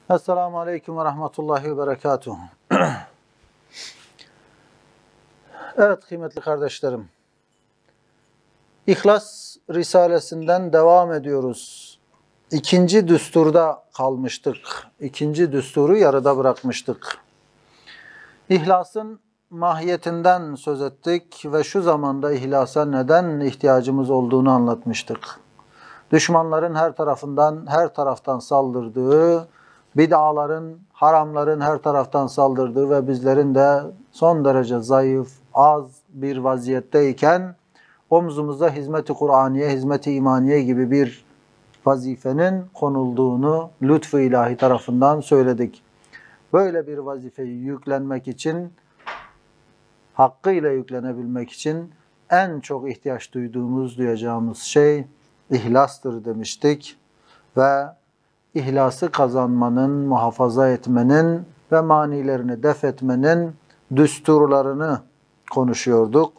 Esselamu Aleyküm ve Rahmetullahi ve Berekatuhu. Evet kıymetli kardeşlerim. İhlas Risalesinden devam ediyoruz. İkinci düsturda kalmıştık. İkinci düsturu yarıda bırakmıştık. İhlasın mahiyetinden söz ettik ve şu zamanda ihlasa neden ihtiyacımız olduğunu anlatmıştık. Düşmanların her taraftan saldırdığı, bid'aların, haramların her taraftan saldırdığı ve bizlerin de son derece zayıf, az bir vaziyetteyken omzumuza hizmet-i Kur'aniye, hizmet-i imaniye gibi bir vazifenin konulduğunu lütfu ilahi tarafından söyledik. Böyle bir vazifeyi yüklenmek için, hakkıyla yüklenebilmek için en çok ihtiyaç duyacağımız şey İhlastır demiştik ve ihlası kazanmanın, muhafaza etmenin ve manilerini def etmenin düsturlarını konuşuyorduk.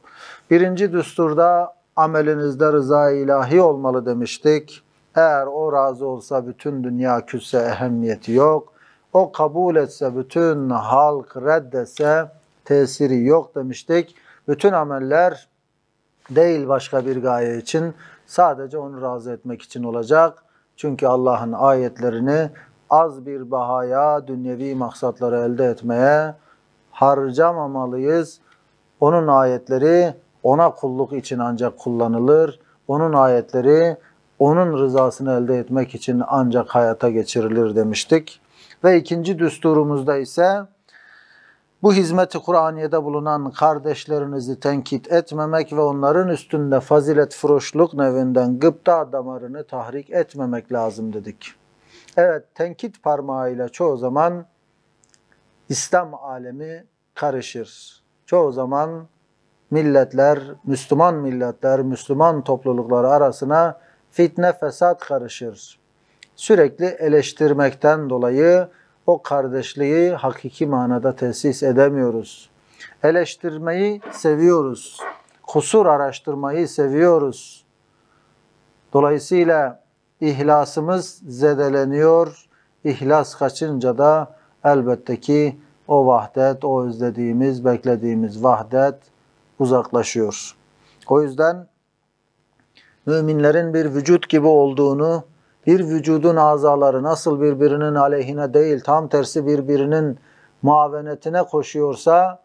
Birinci düsturda amelinizde rıza ilahi olmalı demiştik. Eğer o razı olsa bütün dünya küsse ehemmiyeti yok. O kabul etse bütün halk reddetse tesiri yok demiştik. Bütün ameller değil başka bir gaye için, sadece onu razı etmek için olacak. Çünkü Allah'ın ayetlerini az bir bahaya, dünyevi maksatları elde etmeye harcamamalıyız. Onun ayetleri ona kulluk için ancak kullanılır. Onun ayetleri onun rızasını elde etmek için ancak hayata geçirilir demiştik. Ve ikinci düsturumuzda ise bu hizmet-i Kur'aniye'de bulunan kardeşlerinizi tenkit etmemek ve onların üstünde fazilet furoşluk nevinden gıpta damarını tahrik etmemek lazım dedik. Evet, tenkit parmağıyla çoğu zaman İslam alemi karışır. Çoğu zaman milletler, Müslüman toplulukları arasına fitne, fesat karışır. Sürekli eleştirmekten dolayı o kardeşliği hakiki manada tesis edemiyoruz. Eleştirmeyi seviyoruz. Kusur araştırmayı seviyoruz. Dolayısıyla ihlasımız zedeleniyor. İhlas kaçınca da elbette ki o vahdet, o özlediğimiz, beklediğimiz vahdet uzaklaşıyor. O yüzden müminlerin bir vücut gibi olduğunu, bir vücudun azaları nasıl birbirinin aleyhine değil, tam tersi birbirinin muavenetine koşuyorsa,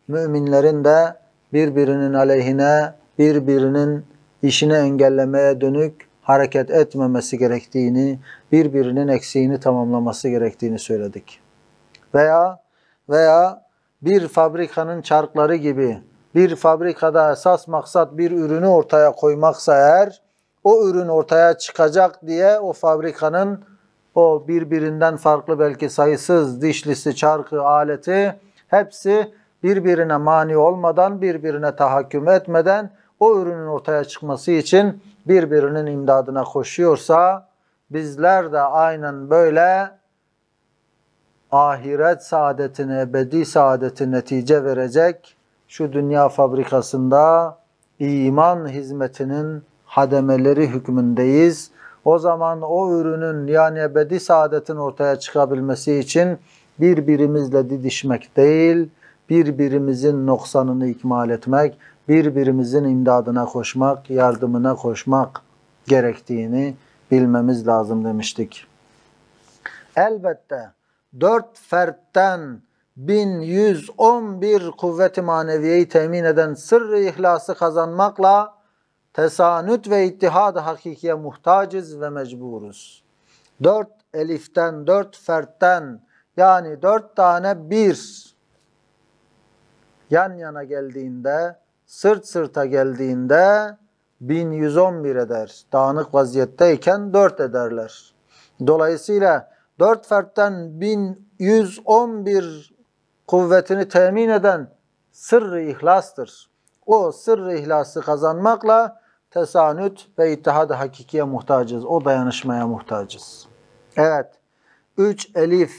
müminlerin de birbirinin aleyhine, birbirinin işini engellemeye dönük hareket etmemesi gerektiğini, birbirinin eksiğini tamamlaması gerektiğini söyledik. Veya bir fabrikanın çarkları gibi, bir fabrikada esas maksat bir ürünü ortaya koymaksa eğer, o ürün ortaya çıkacak diye o fabrikanın o birbirinden farklı belki sayısız dişlisi, çarkı, aleti hepsi birbirine mani olmadan, birbirine tahakküm etmeden o ürünün ortaya çıkması için birbirinin imdadına koşuyorsa bizler de aynen böyle ahiret saadetine, ebedi saadeti netice verecek şu dünya fabrikasında iman hizmetinin hademeleri hükmündeyiz. O zaman o ürünün yani ebedi saadetin ortaya çıkabilmesi için birbirimizle didişmek değil, birbirimizin noksanını ikmal etmek, birbirimizin imdadına koşmak, yardımına koşmak gerektiğini bilmemiz lazım demiştik. Elbette 4 fertten 1111 kuvvet-i maneviyeyi temin eden sırrı ihlası kazanmakla tesanüt ve ittihad-ı hakikiye muhtacız ve mecburuz. 4 eliften, 4 fertten yani 4 tane bir yan yana geldiğinde, sırt sırta geldiğinde 1111 eder. Dağınık vaziyetteyken 4 ederler. Dolayısıyla 4 fertten 1111 kuvvetini temin eden sırrı ihlastır. O sırrı ihlası kazanmakla tesanüt ve ittihad-ı hakikiye muhtacız. O dayanışmaya muhtacız. Evet, 3 elif,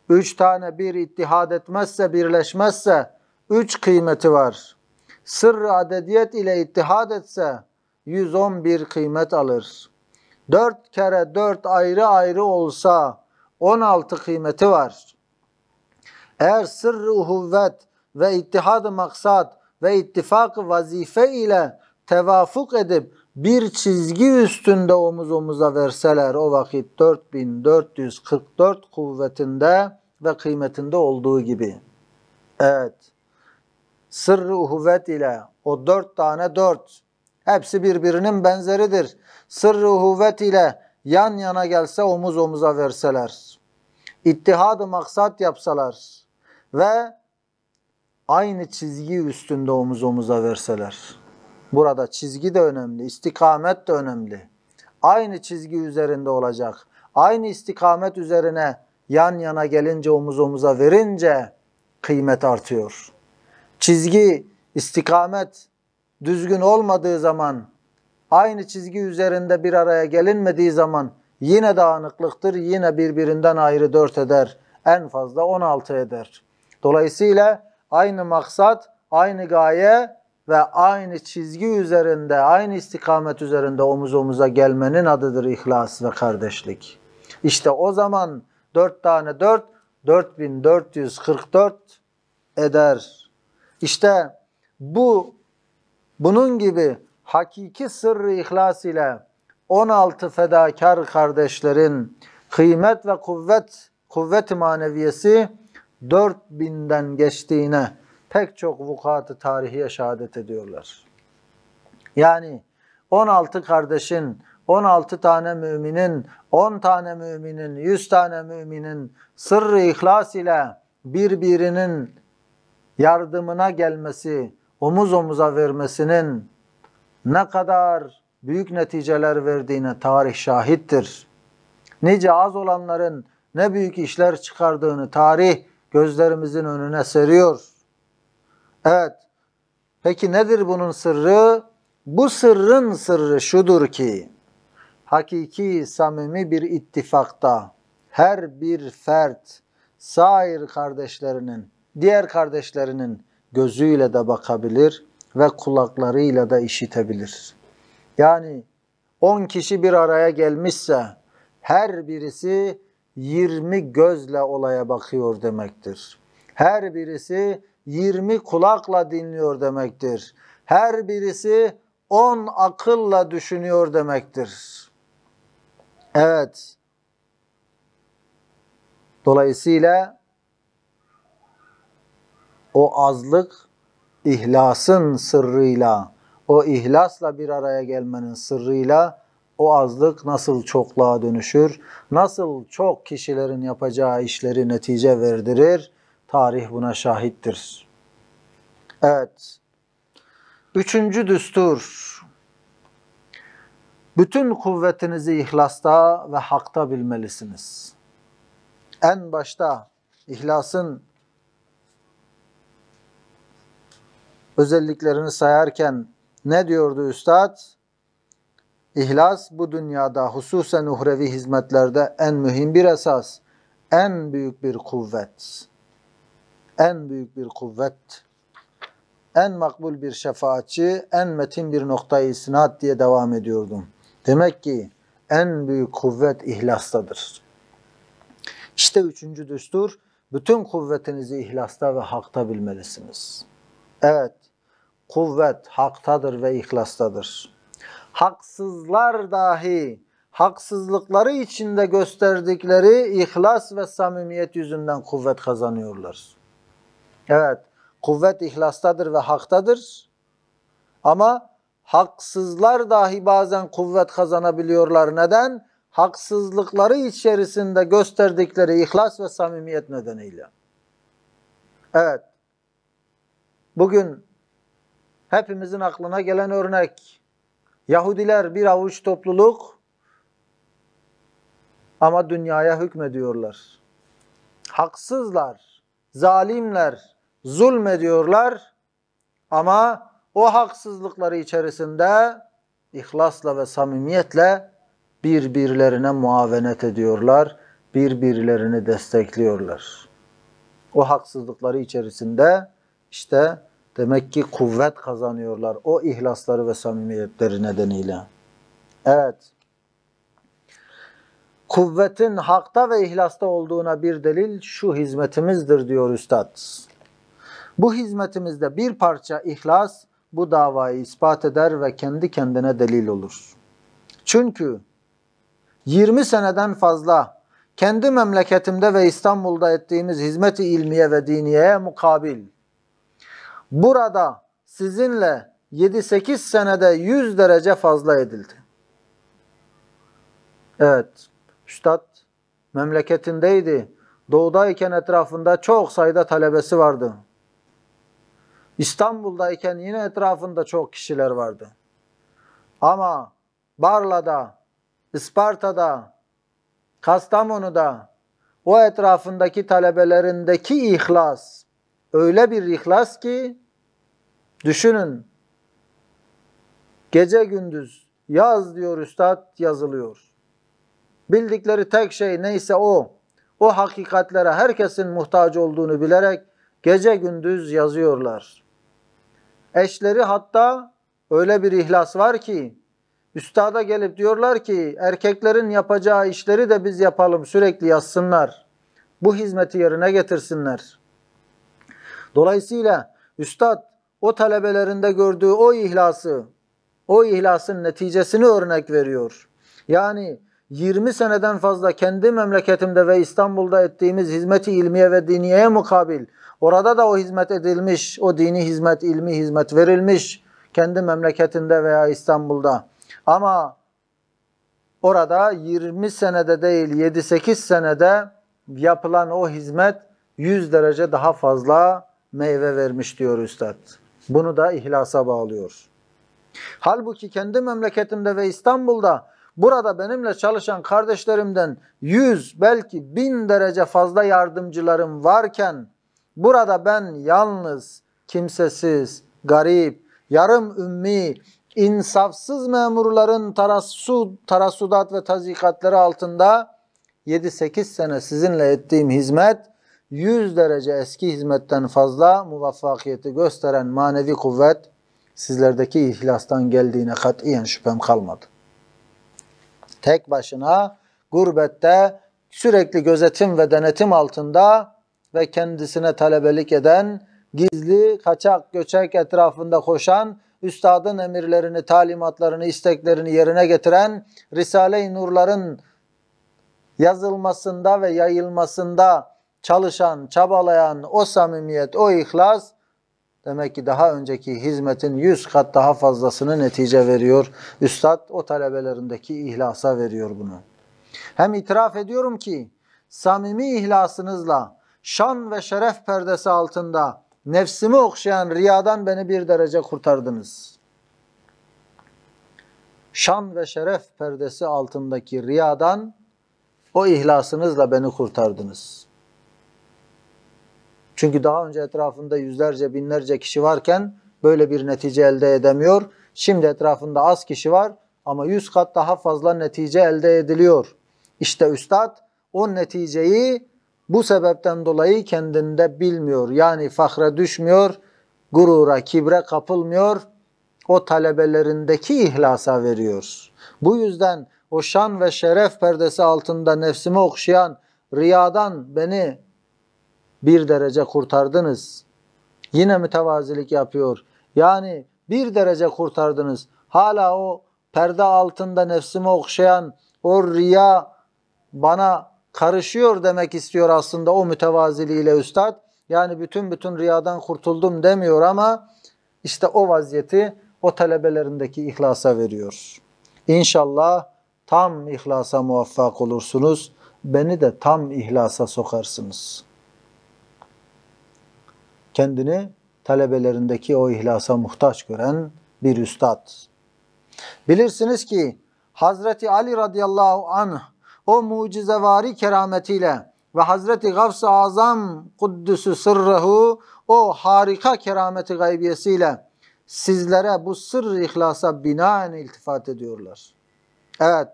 3 tane bir ittihad etmezse, birleşmezse 3 kıymeti var. Sırrı adediyet ile ittihad etse 111 kıymet alır. 4 kere 4 ayrı ayrı olsa 16 kıymeti var. Eğer sırrı uhuvvet ve ittihad-ı maksat ve ittifak-ı vazife ile tevafuk edip bir çizgi üstünde omuz omuza verseler o vakit 4444 kuvvetinde ve kıymetinde olduğu gibi. Evet. Sırrı uhuvvet ile o 4 tane 4 hepsi birbirinin benzeridir. Sırrı uhuvvet ile yan yana gelse omuz omuza verseler. İttihad-ı maksat yapsalar ve aynı çizgi üstünde omuz omuza verseler. Burada çizgi de önemli, istikamet de önemli. Aynı çizgi üzerinde olacak. Aynı istikamet üzerine yan yana gelince, omuz omuza verince kıymet artıyor. Çizgi, istikamet düzgün olmadığı zaman, aynı çizgi üzerinde bir araya gelinmediği zaman yine dağınıklıktır, yine birbirinden ayrı 4 eder, en fazla 16 eder. Dolayısıyla aynı maksat, aynı gaye ve aynı çizgi üzerinde, aynı istikamet üzerinde omuz omuza gelmenin adıdır ihlas ve kardeşlik. İşte o zaman 4 tane 4, 4444 eder. İşte bunun gibi hakiki sırrı ihlas ile 16 fedakar kardeşlerin kıymet ve kuvvet-i maneviyesi 4000'den geçtiğine pek çok vukuat-ı tarihiye şehadet ediyorlar. Yani 16 kardeşin, 16 tane müminin, 10 tane müminin, 100 tane müminin sırrı ihlas ile birbirinin yardımına gelmesi, omuz omuza vermesinin ne kadar büyük neticeler verdiğine tarih şahittir. Nice az olanların ne büyük işler çıkardığını tarih gözlerimizin önüne seriyor. Evet, peki nedir bunun sırrı? Bu sırrın sırrı şudur ki, hakiki, samimi bir ittifakta her bir fert, sair kardeşlerinin, diğer kardeşlerinin gözüyle de bakabilir ve kulaklarıyla da işitebilir. Yani 10 kişi bir araya gelmişse her birisi 20 gözle olaya bakıyor demektir. Her birisi 20 kulakla dinliyor demektir. Her birisi 10 akılla düşünüyor demektir. Evet. Dolayısıyla o azlık ihlasın sırrıyla, o ihlasla bir araya gelmenin sırrıyla o azlık nasıl çokluğa dönüşür, nasıl çok kişilerin yapacağı işleri netice verdirir, tarih buna şahittir. Evet. 3. düstur. Bütün kuvvetinizi ihlasta ve hakta bilmelisiniz. En başta ihlasın özelliklerini sayarken ne diyordu üstad? İhlas bu dünyada hususen uhrevi hizmetlerde en mühim bir esas, en büyük bir kuvvet. En büyük bir kuvvet, en makbul bir şefaatçi, en metin bir noktayı isnat diye devam ediyordum. Demek ki en büyük kuvvet ihlastadır. İşte 3. düstur, bütün kuvvetinizi ihlasta ve hakta bilmelisiniz. Evet, kuvvet haktadır ve ihlastadır. Haksızlar dahi haksızlıkları içinde gösterdikleri ihlas ve samimiyet yüzünden kuvvet kazanıyorlar. Evet, kuvvet ihlastadır ve haktadır. Ama haksızlar dahi bazen kuvvet kazanabiliyorlar. Neden? Haksızlıkları içerisinde gösterdikleri ihlas ve samimiyet nedeniyle. Evet. Bugün hepimizin aklına gelen örnek. Yahudiler bir avuç topluluk ama dünyaya hükmediyorlar. Haksızlar, zalimler, zulmediyorlar ama o haksızlıkları içerisinde ihlasla ve samimiyetle birbirlerine muavenet ediyorlar, birbirlerini destekliyorlar. O haksızlıkları içerisinde işte demek ki kuvvet kazanıyorlar o ihlasları ve samimiyetleri nedeniyle. Evet. kuvvetin hakta ve ihlasta olduğuna bir delil şu hizmetimizdir diyor Üstad. Bu hizmetimizde bir parça ihlas bu davayı ispat eder ve kendi kendine delil olur. Çünkü 20 seneden fazla kendi memleketimde ve İstanbul'da ettiğimiz hizmet-i ilmiye ve diniyeye mukabil burada sizinle 7-8 senede 100 derece fazla edildi. Evet, Üstad memleketindeydi. Doğudayken etrafında çok sayıda talebesi vardı. İstanbul'dayken yine etrafında çok kişiler vardı. Ama Barla'da, Isparta'da, Kastamonu'da o etrafındaki talebelerindeki ihlas öyle bir ihlas ki düşünün gece gündüz yaz diyor Üstad yazılıyor. Bildikleri tek şey neyse o hakikatlere herkesin muhtaç olduğunu bilerek gece gündüz yazıyorlar. Eşleri hatta öyle bir ihlas var ki üstada gelip diyorlar ki erkeklerin yapacağı işleri de biz yapalım, sürekli yazsınlar. Bu hizmeti yerine getirsinler. Dolayısıyla üstad o talebelerinde gördüğü o ihlasın neticesini örnek veriyor. Yani 20 seneden fazla kendi memleketimde ve İstanbul'da ettiğimiz hizmet-i ilmiye ve diniyeye mukabil orada da o hizmet edilmiş, o dini hizmet, ilmi hizmet verilmiş kendi memleketinde veya İstanbul'da. Ama orada 20 senede değil 7-8 senede yapılan o hizmet 100 derece daha fazla meyve vermiş diyor Üstad. Bunu da ihlasa bağlıyor. Halbuki kendi memleketimde ve İstanbul'da burada benimle çalışan kardeşlerimden 100 belki 1000 derece fazla yardımcılarım varken burada ben yalnız, kimsesiz, garip, yarım ümmi, insafsız memurların tarassudat ve tazikatları altında 7-8 sene sizinle ettiğim hizmet 100 derece eski hizmetten fazla muvaffakiyeti gösteren manevi kuvvet sizlerdeki ihlastan geldiğine katiyen şüphem kalmadı. Tek başına gurbette sürekli gözetim ve denetim altında ve kendisine talebelik eden, gizli, kaçak, göçek etrafında koşan, üstadın emirlerini, talimatlarını, isteklerini yerine getiren, Risale-i Nur'ların yazılmasında ve yayılmasında çalışan, çabalayan o samimiyet, o ihlas, demek ki daha önceki hizmetin 100 kat daha fazlasını netice veriyor. Üstad o talebelerindeki ihlasa veriyor bunu. Hem itiraf ediyorum ki samimi ihlasınızla şan ve şeref perdesi altında nefsimi okşayan riyadan beni bir derece kurtardınız. Şan ve şeref perdesi altındaki riyadan o ihlasınızla beni kurtardınız. Çünkü daha önce etrafında yüzlerce, binlerce kişi varken böyle bir netice elde edemiyor. Şimdi etrafında az kişi var ama 100 kat daha fazla netice elde ediliyor. İşte üstad o neticeyi bu sebepten dolayı kendinde bilmiyor. Yani fahre düşmüyor, gurura, kibre kapılmıyor. O talebelerindeki ihlasa veriyor. Bu yüzden o şan ve şeref perdesi altında nefsimi okşayan riyadan beni bir derece kurtardınız. Yine mütevazilik yapıyor. Yani bir derece kurtardınız. Hala o perde altında nefsimi okşayan o riya bana karışıyor demek istiyor aslında o mütevaziliğiyle üstad. Yani bütün riyadan kurtuldum demiyor ama işte o vaziyeti o talebelerindeki ihlasa veriyor. İnşallah tam ihlasa muvaffak olursunuz. Beni de tam ihlasa sokarsınız. Kendini talebelerindeki o ihlasa muhtaç gören bir üstad. Bilirsiniz ki Hazreti Ali radıyallahu anh o mucizevari kerametiyle ve Hazreti Gavs-ı Azam Kuddüsü Sırrıhu o harika kerameti gaybiyesiyle sizlere bu sır ihlasa binaen iltifat ediyorlar. Evet,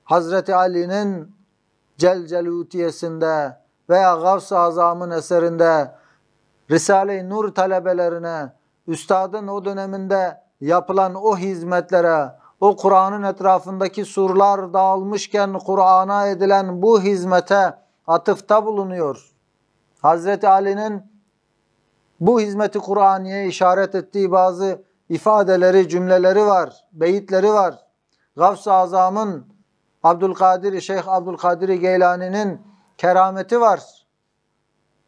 Hazreti Ali'nin Celcelutiyesinde veya Gavs-ı Azam'ın eserinde Risale-i Nur talebelerine, üstadın o döneminde yapılan o hizmetlere, o Kur'an'ın etrafındaki surlar dağılmışken Kur'an'a edilen bu hizmete atıfta bulunuyor. Hazreti Ali'nin bu hizmeti Kur'aniye işaret ettiği bazı ifadeleri, cümleleri var, beyitleri var. Gavs-ı Azam'ın Şeyh Abdülkadir Geylani'nin kerameti var.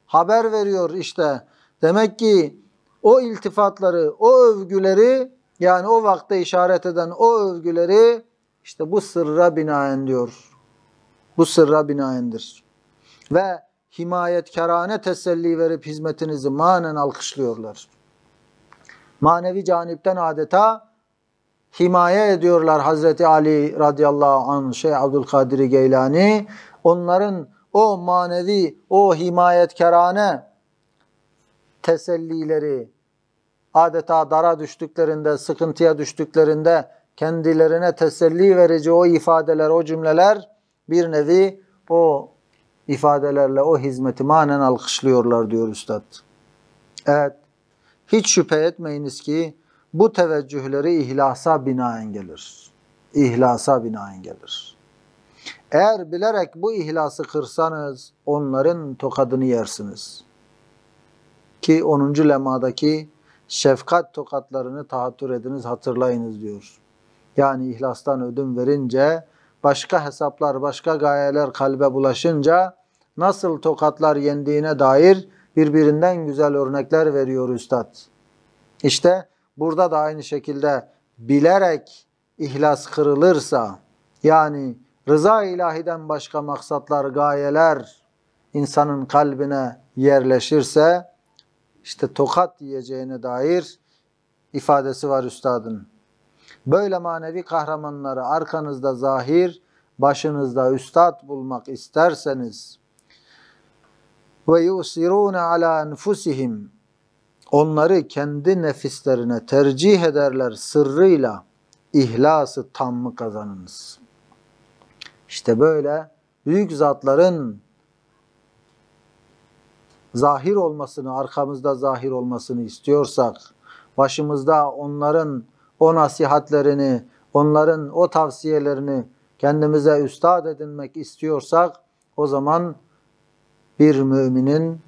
Haber veriyor işte. Demek ki o iltifatları, o övgüleri, yani o vakte işaret eden o övgüleri işte bu sırra binaen diyor. Bu sırra binaendir. Ve himayetkarane teselli verip hizmetinizi manen alkışlıyorlar. Manevi canipten adeta himaye ediyorlar Hazreti Ali radıyallahu anh, Şeyh Abdülkadir Geylani. Onların o manevi, o himayetkarane tesellileri, adeta dara düştüklerinde, sıkıntıya düştüklerinde kendilerine teselli verici o ifadeler, o cümleler bir nevi o ifadelerle o hizmeti manen alkışlıyorlar diyor Üstad. Evet, hiç şüphe etmeyiniz ki bu teveccühleri ihlasa binaen gelir. İhlasa binaen gelir. Eğer bilerek bu ihlası kırsanız onların tokadını yersiniz. Ki 10. lemadaki şefkat tokatlarını tahattür ediniz, hatırlayınız diyor. Yani ihlastan ödün verince, başka hesaplar, başka gayeler kalbe bulaşınca nasıl tokatlar yendiğine dair birbirinden güzel örnekler veriyor Üstad. İşte burada da aynı şekilde bilerek ihlas kırılırsa, yani rıza ilahiden başka maksatlar, gayeler insanın kalbine yerleşirse, işte tokat yiyeceğine dair ifadesi var Üstadın. Böyle manevi kahramanları arkanızda zahir, başınızda üstad bulmak isterseniz ve yusirun ala enfusihim, onları kendi nefislerine tercih ederler sırrıyla ihlası tammı kazanınız. İşte böyle büyük zatların zahir olmasını, arkamızda zahir olmasını istiyorsak, başımızda onların o nasihatlerini, onların o tavsiyelerini kendimize üstad edinmek istiyorsak, o zaman bir müminin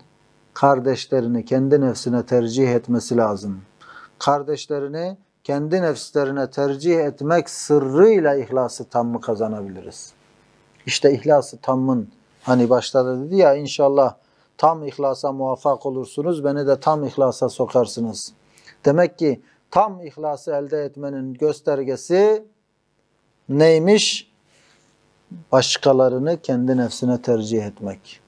kardeşlerini kendi nefsine tercih etmesi lazım. Kardeşlerini kendi nefslerine tercih etmek sırrıyla ihlası tammı kazanabiliriz. İşte ihlası tammın, hani başta da dedi ya, inşallah tam ihlasa muvaffak olursunuz, beni de tam ihlasa sokarsınız. Demek ki tam ihlası elde etmenin göstergesi neymiş? Başkalarını kendi nefsine tercih etmek.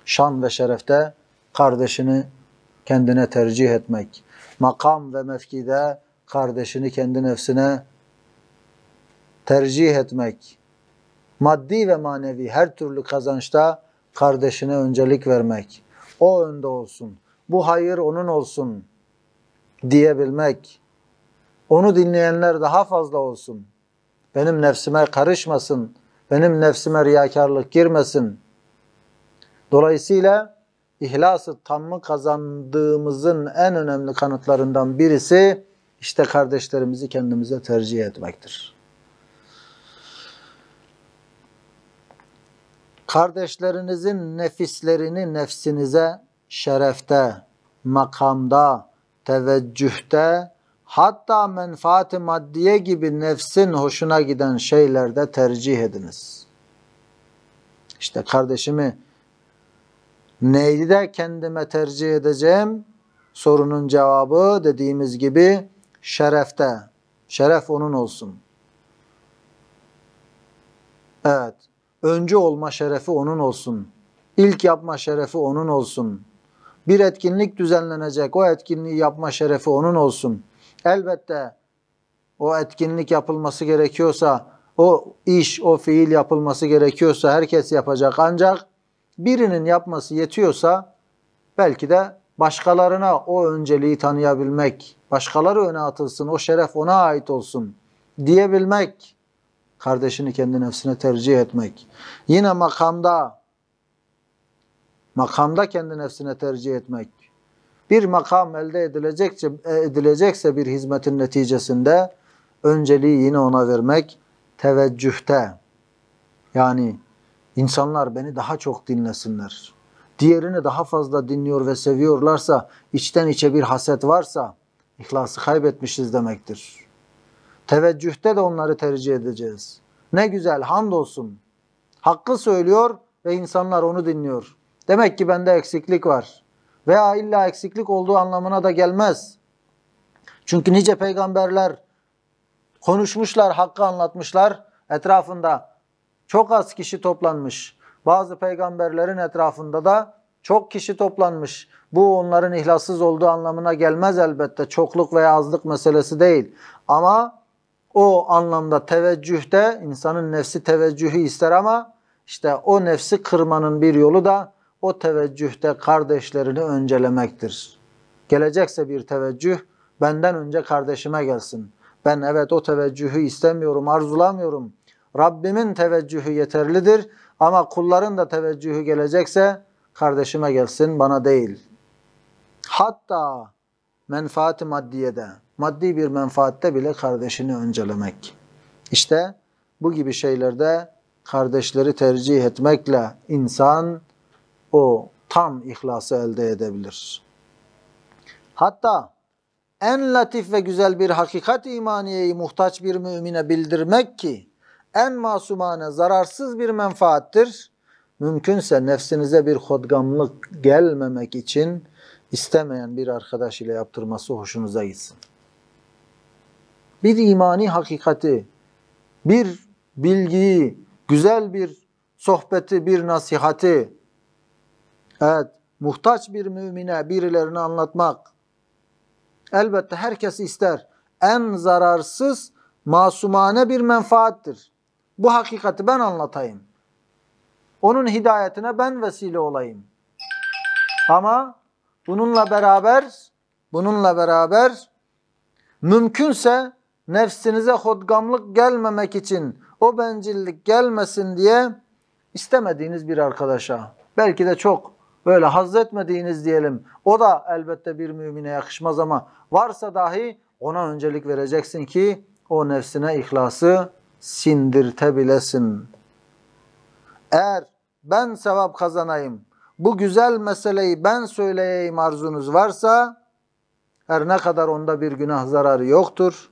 Şan ve şerefte kardeşini kendine tercih etmek. Makam ve mevkide kardeşini kendi nefsine tercih etmek. Maddi ve manevi her türlü kazançta kardeşine öncelik vermek. O önde olsun. Bu hayır onun olsun diyebilmek. Onu dinleyenler daha fazla olsun. Benim nefsime karışmasın. Benim nefsime riyakarlık girmesin. Dolayısıyla ihlas-ı tammı kazandığımızın en önemli kanıtlarından birisi işte kardeşlerimizi kendimize tercih etmektir. Kardeşlerinizin nefislerini nefsinize şerefte, makamda, teveccühte, hatta menfaat-ı maddiye gibi nefsin hoşuna giden şeylerde tercih ediniz. İşte kardeşimi neyde kendime tercih edeceğim? Sorunun cevabı dediğimiz gibi şerefte. Şeref onun olsun. Evet. Öncü olma şerefi onun olsun. İlk yapma şerefi onun olsun. Bir etkinlik düzenlenecek, o etkinliği yapma şerefi onun olsun. Elbette o etkinlik yapılması gerekiyorsa, o iş, o fiil yapılması gerekiyorsa herkes yapacak. Ancak birinin yapması yetiyorsa belki de başkalarına o önceliği tanıyabilmek, başkaları öne atılsın, o şeref ona ait olsun diyebilmek, kardeşini kendi nefsine tercih etmek. Yine makamda kendi nefsine tercih etmek. Bir makam elde edilecekse bir hizmetin neticesinde önceliği yine ona vermek, teveccühte. Yani insanlar beni daha çok dinlesinler. Diğerini daha fazla dinliyor ve seviyorlarsa, içten içe bir haset varsa, ihlası kaybetmişiz demektir. Teveccühte de onları tercih edeceğiz. Ne güzel, hamdolsun. Hakkı söylüyor ve insanlar onu dinliyor. Demek ki bende eksiklik var. Veya illa eksiklik olduğu anlamına da gelmez. Çünkü nice peygamberler konuşmuşlar, hakkı anlatmışlar. Etrafında çok az kişi toplanmış. Bazı peygamberlerin etrafında da çok kişi toplanmış. Bu onların ihlassız olduğu anlamına gelmez elbette. Çokluk veya azlık meselesi değil. Ama o anlamda teveccühte insanın nefsi teveccühü ister ama işte o nefsi kırmanın bir yolu da o teveccühte kardeşlerini öncelemektir. Gelecekse bir teveccüh benden önce kardeşime gelsin. Ben evet o teveccühü istemiyorum, arzulamıyorum. Rabbimin teveccühü yeterlidir ama kulların da teveccühü gelecekse kardeşime gelsin, bana değil. Hatta menfaati maddiyede, maddi bir menfaatte bile kardeşini öncelemek. İşte bu gibi şeylerde kardeşleri tercih etmekle insan o tam ihlası elde edebilir. Hatta en latif ve güzel bir hakikat imaniyeyi muhtaç bir mümine bildirmek ki en masumane, zararsız bir menfaattir. Mümkünse nefsinize bir hodgamlık gelmemek için istemeyen bir arkadaş ile yaptırması hoşunuza gitsin. Bir imani hakikati, bir bilgiyi, güzel bir sohbeti, bir nasihati, evet, muhtaç bir mümine birilerine anlatmak, elbette herkes ister. En zararsız, masumane bir menfaattir. Bu hakikati ben anlatayım. Onun hidayetine ben vesile olayım. Ama bununla beraber mümkünse nefsinize hodgamlık gelmemek için, o bencillik gelmesin diye istemediğiniz bir arkadaşa, belki de çok böyle haz etmediğiniz diyelim, o da elbette bir mümine yakışmaz ama varsa dahi ona öncelik vereceksin ki o nefsine ihlası sindirtebilesin. Eğer ben sevap kazanayım, bu güzel meseleyi ben söyleyeyim arzunuz varsa, her ne kadar onda bir günah zararı yoktur.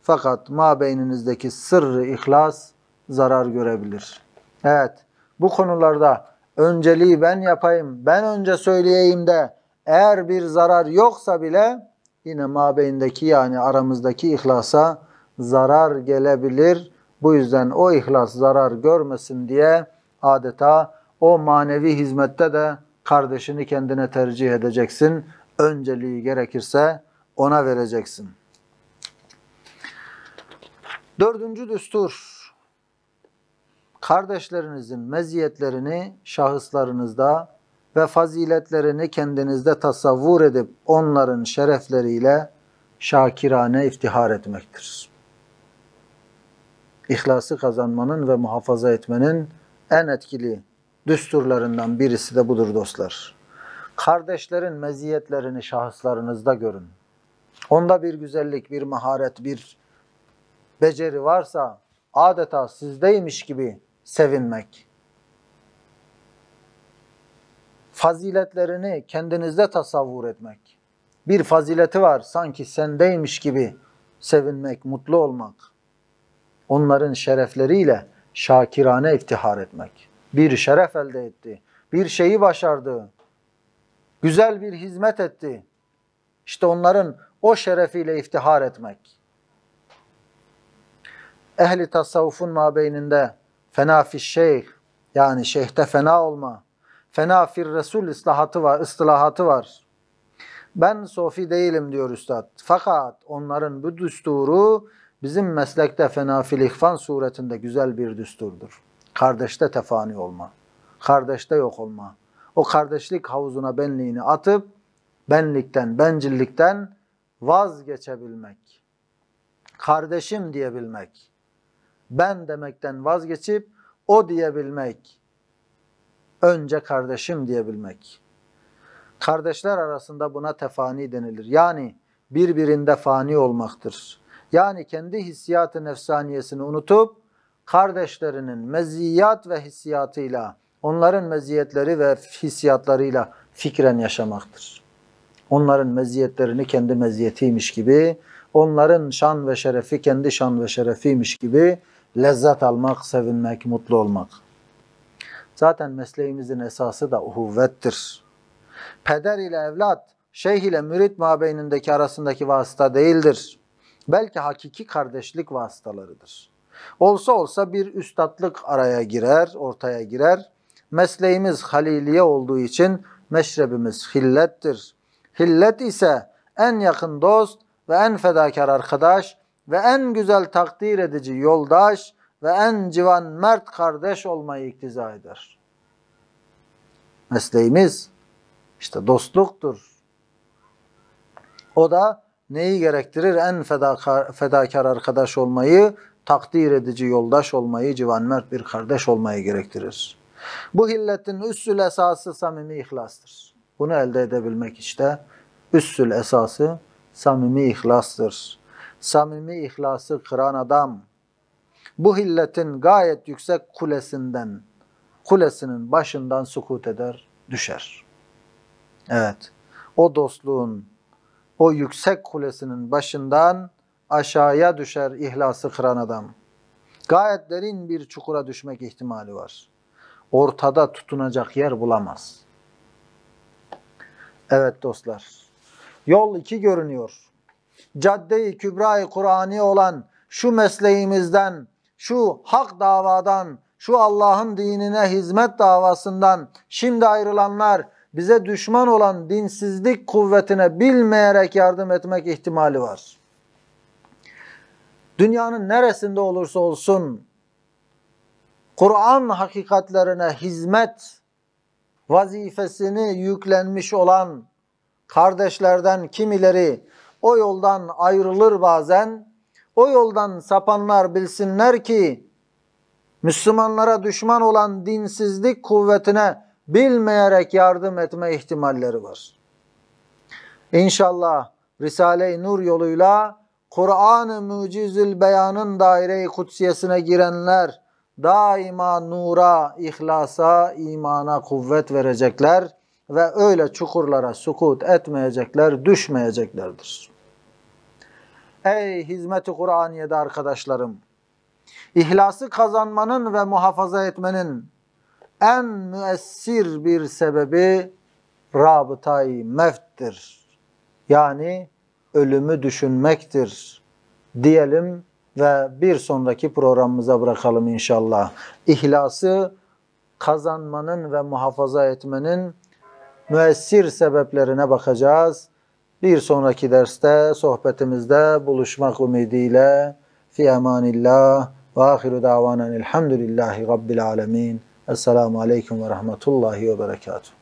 Fakat mabeyninizdeki sırrı ihlas zarar görebilir. Evet, bu konularda önceliği ben yapayım, ben önce söyleyeyim de eğer bir zarar yoksa bile yine mabeyindeki yani aramızdaki ihlasa zarar gelebilir. Bu yüzden o ihlas zarar görmesin diye adeta o manevi hizmette de kardeşini kendine tercih edeceksin. Önceliği gerekirse ona vereceksin. Dördüncü düstur. Kardeşlerinizin meziyetlerini şahıslarınızda ve faziletlerini kendinizde tasavvur edip onların şerefleriyle şakirane iftihar etmektir. İhlası kazanmanın ve muhafaza etmenin en etkili düsturlarından birisi de budur dostlar. Kardeşlerin meziyetlerini şahıslarınızda görün. Onda bir güzellik, bir maharet, bir beceri varsa adeta sizdeymiş gibi sevinmek. Faziletlerini kendinizde tasavvur etmek. Bir fazileti var sanki sendeymiş gibi sevinmek, mutlu olmak. Onların şerefleriyle şakirane iftihar etmek. Bir şeref elde etti, bir şeyi başardı, güzel bir hizmet etti. İşte onların o şerefiyle iftihar etmek. Ehli tasavvufun mabeyninde fena fi'ş-şeyh yani şeyhte fena olma, fena fi'r-resul istilahatı var. Ben sofi değilim diyor üstad. Fakat onların bu düsturu bizim meslekte fena fil-ihvan suretinde güzel bir düsturdur. Kardeşte tefani olma, kardeşte yok olma. O kardeşlik havuzuna benliğini atıp benlikten, bencillikten vazgeçebilmek. Kardeşim diyebilmek. Ben demekten vazgeçip o diyebilmek. Önce kardeşim diyebilmek. Kardeşler arasında buna tefani denilir. Yani birbirinde fani olmaktır. Yani kendi hissiyat-ı nefsaniyesini unutup kardeşlerinin meziyat ve hissiyatıyla, onların meziyetleri ve hissiyatlarıyla fikren yaşamaktır. Onların meziyetlerini kendi meziyetiymiş gibi, onların şan ve şerefi kendi şan ve şerefiymiş gibi lezzet almak, sevinmek, mutlu olmak. Zaten mesleğimizin esası da uhuvvettir. Peder ile evlat, şeyh ile mürit mabeynindeki arasındaki vasıta değildir. Belki hakiki kardeşlik vasıtalarıdır. Olsa olsa bir üstatlık araya girer, ortaya girer. Mesleğimiz haliliye olduğu için meşrebimiz hillettir. Hillet ise en yakın dost ve en fedakar arkadaş ve en güzel takdir edici yoldaş ve en civan mert kardeş olmayı iktiza eder. Mesleğimiz işte dostluktur. O da neyi gerektirir? En fedakar arkadaş olmayı, takdir edici yoldaş olmayı, civan mert bir kardeş olmayı gerektirir. Bu hilletin üssül esası samimi ihlastır. Bunu elde edebilmek işte üssül esası samimi ihlastır. Samimi ihlası kıran adam bu hilletin gayet yüksek kulesinin başından sukut eder, düşer. Evet, o dostluğun o yüksek kulesinin başından aşağıya düşer ihlası kıran adam. Gayet derin bir çukura düşmek ihtimali var. Ortada tutunacak yer bulamaz. Evet dostlar, yol iki görünüyor. Cadde-i Kübra-i Kur'ani olan şu mesleğimizden, şu hak davadan, şu Allah'ın dinine hizmet davasından şimdi ayrılanlar bize düşman olan dinsizlik kuvvetine bilmeyerek yardım etmek ihtimali var. Dünyanın neresinde olursa olsun Kur'an hakikatlerine hizmet vazifesini yüklenmiş olan kardeşlerden kimileri o yoldan ayrılır bazen. O yoldan sapanlar bilsinler ki Müslümanlara düşman olan dinsizlik kuvvetine bilmeyerek yardım etme ihtimalleri var. İnşallah Risale-i Nur yoluyla Kur'an-ı Mucizül Beyan'ın daire-i kutsiyesine girenler daima nura, ihlasa, imana kuvvet verecekler ve öyle çukurlara sukut etmeyecekler, düşmeyeceklerdir. Ey hizmet-i Kur'aniye'de arkadaşlarım! İhlası kazanmanın ve muhafaza etmenin en müessir bir sebebi rabıtayı mevttir. Yani ölümü düşünmektir diyelim ve bir sonraki programımıza bırakalım inşallah. İhlası kazanmanın ve muhafaza etmenin müessir sebeplerine bakacağız. Bir sonraki derste, sohbetimizde buluşmak ümidiyle fi emanillah ve ahiru davanen elhamdülillahi rabbil alemin. Esselamu aleyküm ve rahmetullahi ve berekatuhu.